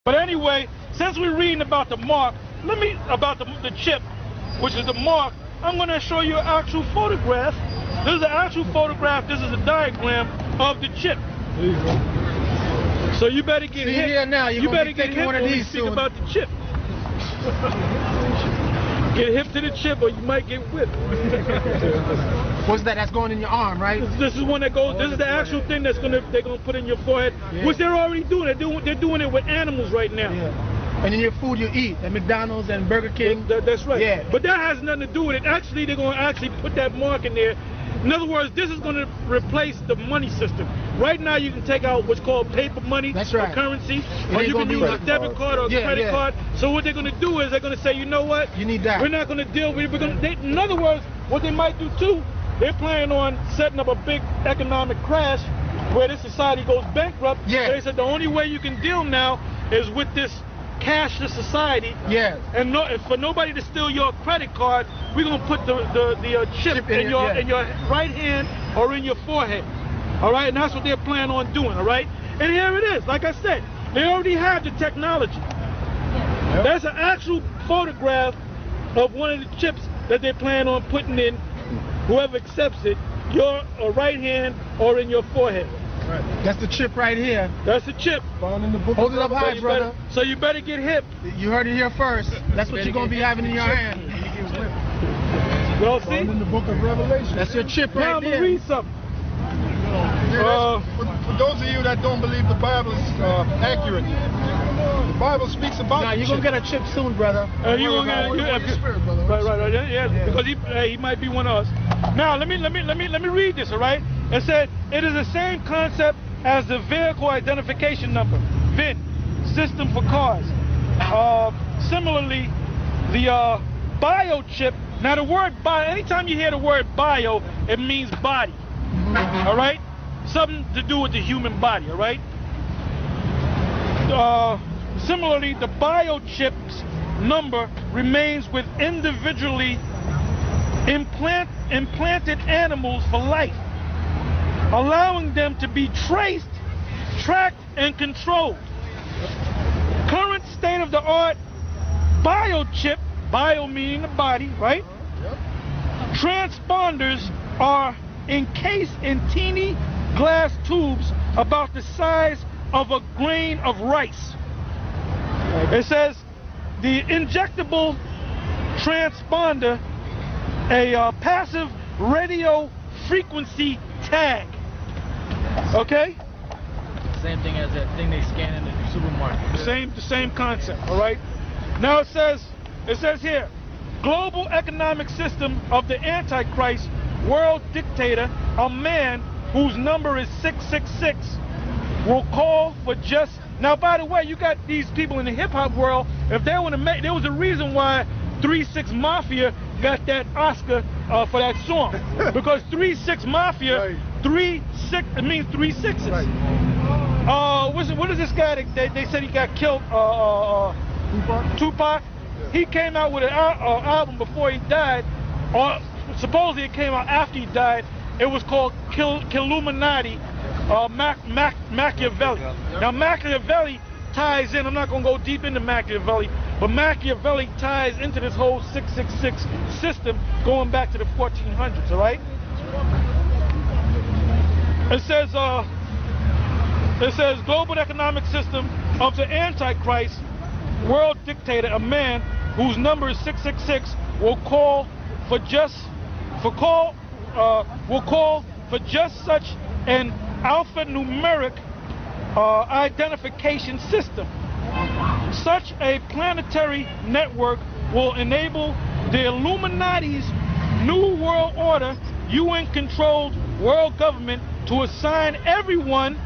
But anyway, since we're reading about the mark, about the chip, which is the mark, I'm going to show you an actual photograph. This is an actual photograph. This is a diagram of the chip. There you go. So you better get hit. Here now, you better get hit when we speak about the chip. Get hip to the chip or you might get whipped. What's that? That's going in your arm, right? This is one that goes, this is the actual thing they're gonna put in your forehead, which they're already doing. They're doing it with animals right now. Yeah. And in your food you eat, at McDonald's and Burger King. That's right. Yeah. But that has nothing to do with it. Actually, they're gonna actually put that mark in there. In other words, this is going to replace the money system. Right now, you can take out what's called paper money, that's right, or currency, or you can use a debit card or a credit card. So what they're going to do is they're going to say, you know what? You need that. We're not going to deal with it. In other words, what they might do too, they're planning on setting up a big economic crash where this society goes bankrupt. Yeah. So they said the only way you can deal now is with this cashless society. Yeah. And for nobody to steal your credit card, we're gonna put the chip in your right hand or in your forehead. All right, and that's what they're planning on doing. All right, and here it is. Like I said, they already have the technology. Yep. That's an actual photograph of one of the chips that they plan on putting in. Whoever accepts it, your right hand or in your forehead. Right. That's the chip right here. That's the chip. Found in the book. Hold it up high, brother. So you better get hip. You heard it here first. That's what you're going to be having in your hand. Well, see? Found in the book of Revelation. That's your chip right there. Now I'm going to read something. For those of you that don't believe the Bible is accurate, the Bible speaks about you're going to get a chip soon, brother. You're going to get a spirit, brother. Right, yeah. Because he might be one of us. Now, let me read this, all right? It said, it is the same concept as the vehicle identification number, VIN, system for cars. Similarly, the biochip, now the word bio, anytime you hear the word bio, it means body, all right? Something to do with the human body, all right? Similarly, the biochip's number remains with individually implanted animals for life, allowing them to be traced, tracked, and controlled. Current state-of-the-art biochip, bio meaning the body, right? Yep. Transponders are encased in teeny glass tubes about the size of a grain of rice. It says the injectable transponder, a passive radio frequency tag. Okay? Same thing as that thing they scan in the supermarket. The same concept, all right? Now it says here, global economic system of the Antichrist, world dictator, a man whose number is 666, will call for just, now by the way, you got these people in the hip hop world, if they want to make, there was a reason why 3 6 Mafia got that Oscar for that song. Because 3 6 Mafia, right. 3 6, it means 3 6s. Right. What is this guy that they said he got killed? Tupac? Yeah. He came out with an album before he died, or supposedly it came out after he died. It was called Killuminati, Machiavelli. Now Machiavelli ties in, I'm not going to go deep into Machiavelli, but Machiavelli ties into this whole 666 system going back to the 1400s, all right? It says global economic system of the Antichrist, world dictator, a man whose number is 666, will call for just such an alphanumeric identification system. Such a planetary network will enable the Illuminati's New World Order, UN-controlled world government, to assign everyone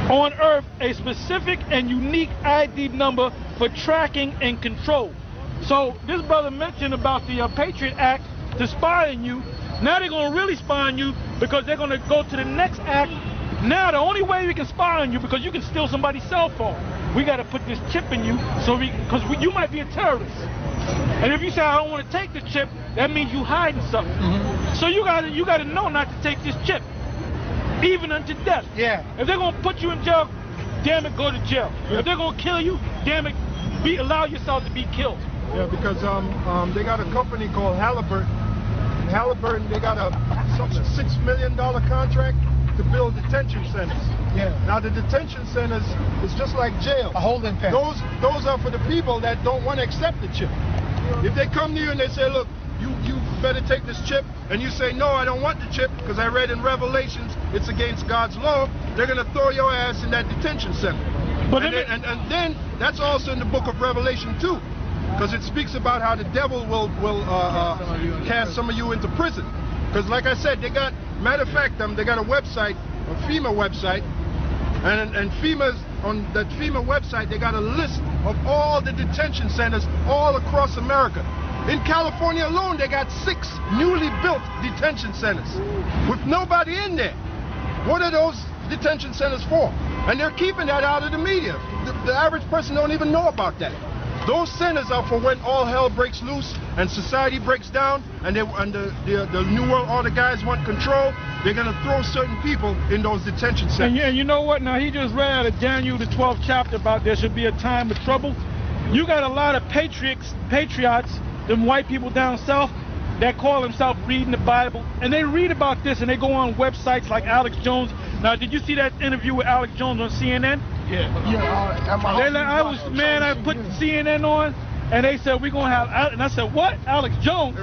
on Earth a specific and unique ID number for tracking and control. So this brother mentioned about the Patriot Act to spy on you. Now they're going to really spy on you because they're going to go to the next act. Now the only way we can spy on you, because you can steal somebody's cell phone, we got to put this chip in you, so because you might be a terrorist. And if you say I don't want to take the chip, that means you hiding something. So you got to know not to take this chip, even unto death. Yeah. If they're going to put you in jail damn it, go to jail. If they're gonna kill you, damn it, allow yourself to be killed. Yeah, because they got a company called Halliburton. And Halliburton, they got a $6 million contract to build detention centers. Yeah. Now the detention centers is just like jail. A holding pen. Those are for the people that don't want to accept the chip. If they come to you and they say, look, you better take this chip, and you say, no, I don't want the chip because I read in Revelations it's against God's law, they're going to throw your ass in that detention center. But and then that's also in the book of Revelation too, because it speaks about how the devil will cast some of you into prison. Because like I said, they got, matter of fact, they got a website, a FEMA website, and FEMA's, on that FEMA website, they got a list of all the detention centers all across America. In California alone, they got 6 newly built detention centers with nobody in there. What are those detention centers for? And they're keeping that out of the media. The average person don't even know about that. Those centers are for when all hell breaks loose and society breaks down, and the New World Order guys want control. They're going to throw certain people in those detention centers. And yeah, you know what? Now, he just read out of Daniel, the 12th chapter, about there should be a time of trouble. You got a lot of patriots, them white people down south, that call themselves reading the Bible, and they read about this, and they go on websites like Alex Jones. Now, did you see that interview with Alex Jones on CNN? Yeah. I put CNN on, and they said, we're going to have, and I said, what? Alex Jones?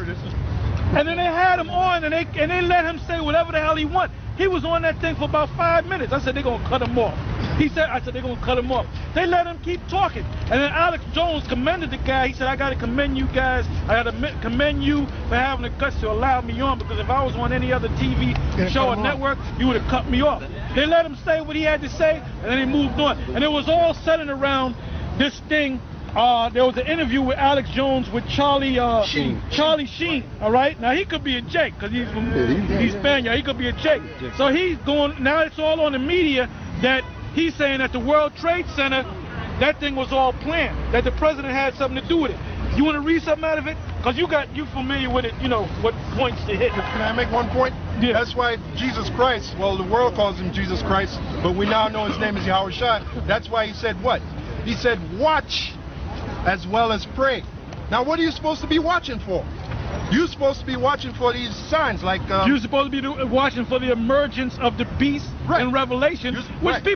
And then they had him on, and they let him say whatever the hell he want. He was on that thing for about 5 minutes. I said, they're going to cut him off. I said, they're going to cut him off. They let him keep talking. And then Alex Jones commended the guy. He said, I got to commend you guys. I got to commend you for having the guts to allow me on, because if I was on any other TV show or network, you would have cut me off. They let him say what he had to say, and then he moved on. And it was all centered around this thing. There was an interview with Alex Jones with Charlie Sheen. All right, now he could be a Jake because he's Spaniard. He could be a Jake. So he's going, now it's all on the media that he's saying that the World Trade Center, that thing was all planned, that the president had something to do with it. You want to read something out of it? Because you familiar with it, you know what points to hit. Can I make one point? Yeah. That's why Jesus Christ, well, the world calls him Jesus Christ, but we now know his name is Yahweh Shai. That's why he said what? He said, watch as well as pray. Now, what are you supposed to be watching for? You're supposed to be watching for these signs, like... You're supposed to be watching for the emergence of the beast in Revelation, which people...